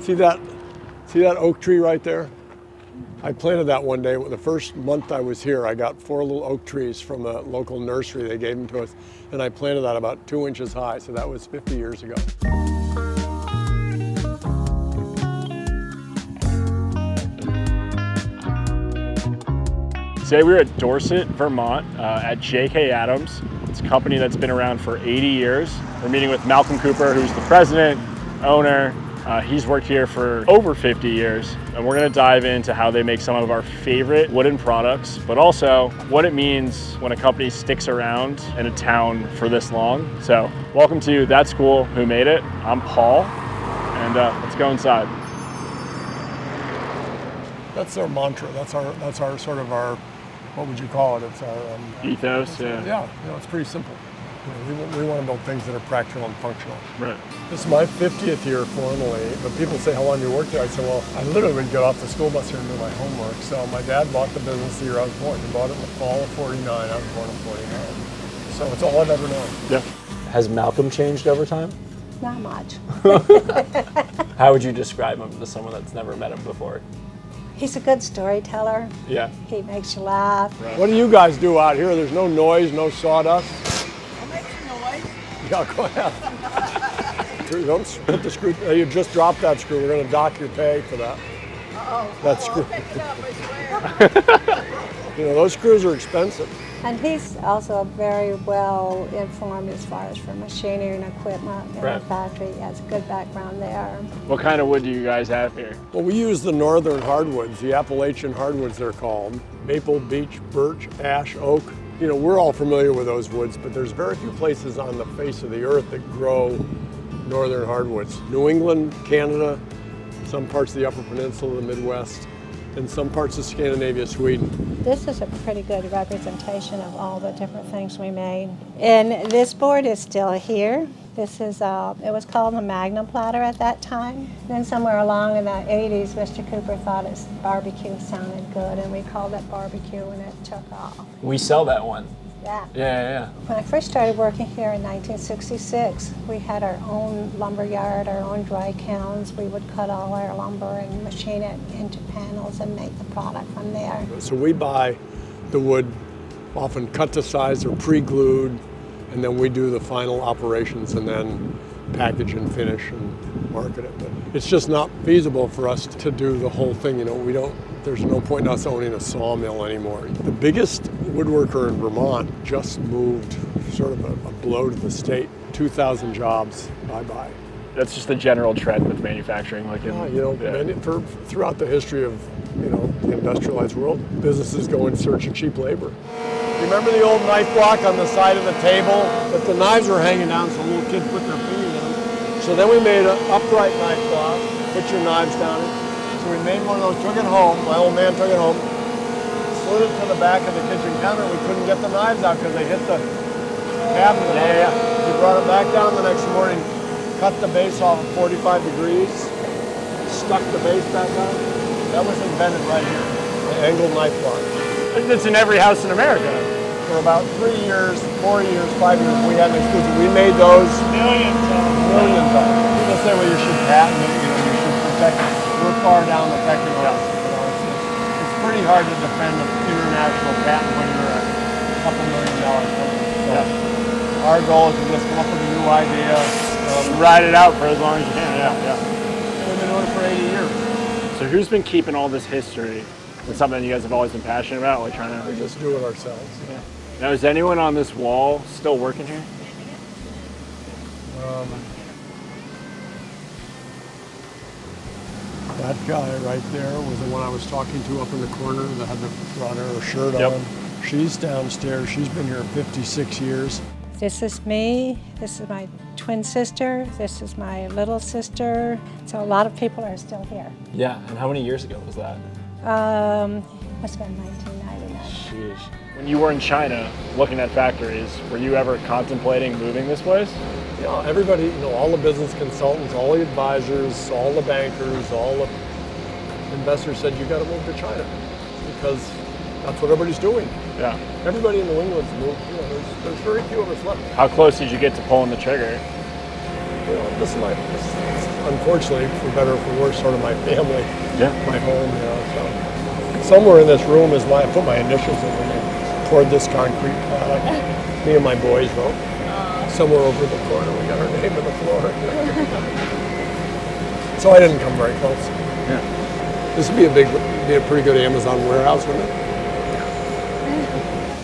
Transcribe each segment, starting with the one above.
See that oak tree right there? I planted that one day. The first month I was here, I got 4 little oak trees from a local nursery. They gave them to us, and I planted that about 2 inches high, so that was 50 years ago. Today we're at Dorset, Vermont, at J.K. Adams. It's a company that's been around for 80 years. We're meeting with Malcolm Cooper, who's the president, owner. He's worked here for over 50 years, and we're gonna dive into how they make some of our favorite wooden products, but also what it means when a company sticks around in a town for this long. So welcome to That's Cool, Who Made It? I'm Paul, and let's go inside. That's our mantra. That's our sort of our, what would you call it? It's our ethos. Yeah, it's pretty simple. We want to build things that are practical and functional. Right. This is my 50th year formally, but people say, how long do you work there? I say, well, I literally would get off the school bus here and do my homework. So my dad bought the business the year I was born. He bought it in the fall of 49. I was born in 49. So it's all I've ever known. Yeah. Has Malcolm changed over time? Not much. How would you describe him to someone that's never met him before? He's a good storyteller. Yeah. He makes you laugh. Right. What do you guys do out here? There's no noise, no sawdust. I'll make some noise. Yeah, go ahead. Don't hit the screw. You just dropped that screw. We're going to dock your pay for that. That screw. I'll pick it up, I swear. You know, those screws are expensive. And he's also very well informed as far as for machinery and equipment in the factory. He has a good background there. What kind of wood do you guys have here? Well, we use the northern hardwoods, the Appalachian hardwoods they're called. Maple, beech, birch, ash, oak. You know, we're all familiar with those woods, but there's very few places on the face of the earth that grow northern hardwoods. New England, Canada, some parts of the Upper Peninsula, the Midwest, and some parts of Scandinavia, Sweden. This is a pretty good representation of all the different things we made. And this board is still here. This is, it was called the Magnum Platter at that time. Then somewhere along in the 80s, Mr. Cooper thought his barbecue sounded good, and we called it barbecue, and it took off. We sell that one. Yeah. Yeah. When I first started working here in 1966, we had our own lumber yard, our own dry kilns. We would cut all our lumber and machine it into panels and make the product from there. So we buy the wood often cut to size or pre-glued, and then we do the final operations and then package and finish and market it. But it's just not feasible for us to do the whole thing. You know, there's no point in us owning a sawmill anymore. The biggest woodworker in Vermont just moved, sort of a blow to the state. 2,000 jobs, bye-bye. That's just the general trend with manufacturing. Throughout the history of, the industrialized world, businesses go in search of cheap labor. Remember the old knife block on the side of the table? But the knives were hanging down so little kids put their feet in them. So then we made an upright knife block, put your knives down it. So we made one of those, took it home, my old man took it home, slid it to the back of the kitchen counter. We couldn't get the knives out because they hit the cabinet. Yeah. We brought it back down the next morning, cut the base off at 45 degrees, stuck the base back on. That was invented right here, the angled knife block. It's in every house in America. For about 3 years, 4 years, 5 years, we had an exclusive. We made those millions of them. People say, well, you should patent it, you should protect it. We're far down the pecking order. It's pretty hard to defend an international patent when you're a couple $1 million company. So our goal is to just come up with a new idea. Ride it out for as long as you can. Yeah. And we've been doing it for 80 years. So who's been keeping all this history? It's something you guys have always been passionate about, like trying to... We just do it ourselves. Yeah. Now, is anyone on this wall still working here? That guy right there was the one I was talking to up in the corner that had brought her shirt on. She's downstairs. She's been here 56 years. This is me. This is my twin sister. This is my little sister. So a lot of people are still here. Yeah, and how many years ago was that? Must have been 1999. Sheesh. When you were in China looking at factories, were you ever contemplating moving this place? Everybody, all the business consultants, all the advisors, all the bankers, all the investors said, you got to move to China because that's what everybody's doing. Yeah. Everybody in New England's moved. There's very few of us left. How close did you get to pulling the trigger? This is unfortunately, for better or for worse, sort of my family, Yeah. my home, you know. So somewhere in this room is I put my initials in when they poured this concrete product. Me and my boys wrote. Somewhere over the corner, we got our name on the floor. So I didn't come very close. Yeah. This would be a pretty good Amazon warehouse, wouldn't it?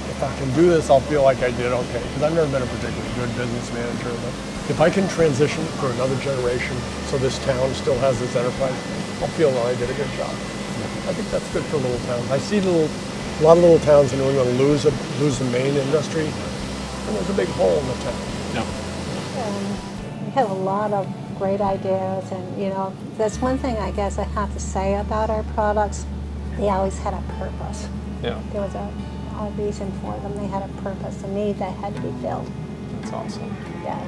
If I can do this, I'll feel like I did okay. Because I've never been a particularly good business manager, but if I can transition for another generation so this town still has this enterprise, I'll feel that I did a good job. I think that's good for little towns. I see a lot of little towns in New England lose the main industry, and there's a big hole in the town. No. We have a lot of great ideas, and you know, that's one thing I guess I have to say about our products. They always had a purpose. Yeah, There was a reason for them. They had a purpose, a need that had to be filled. that's awesome. Yeah.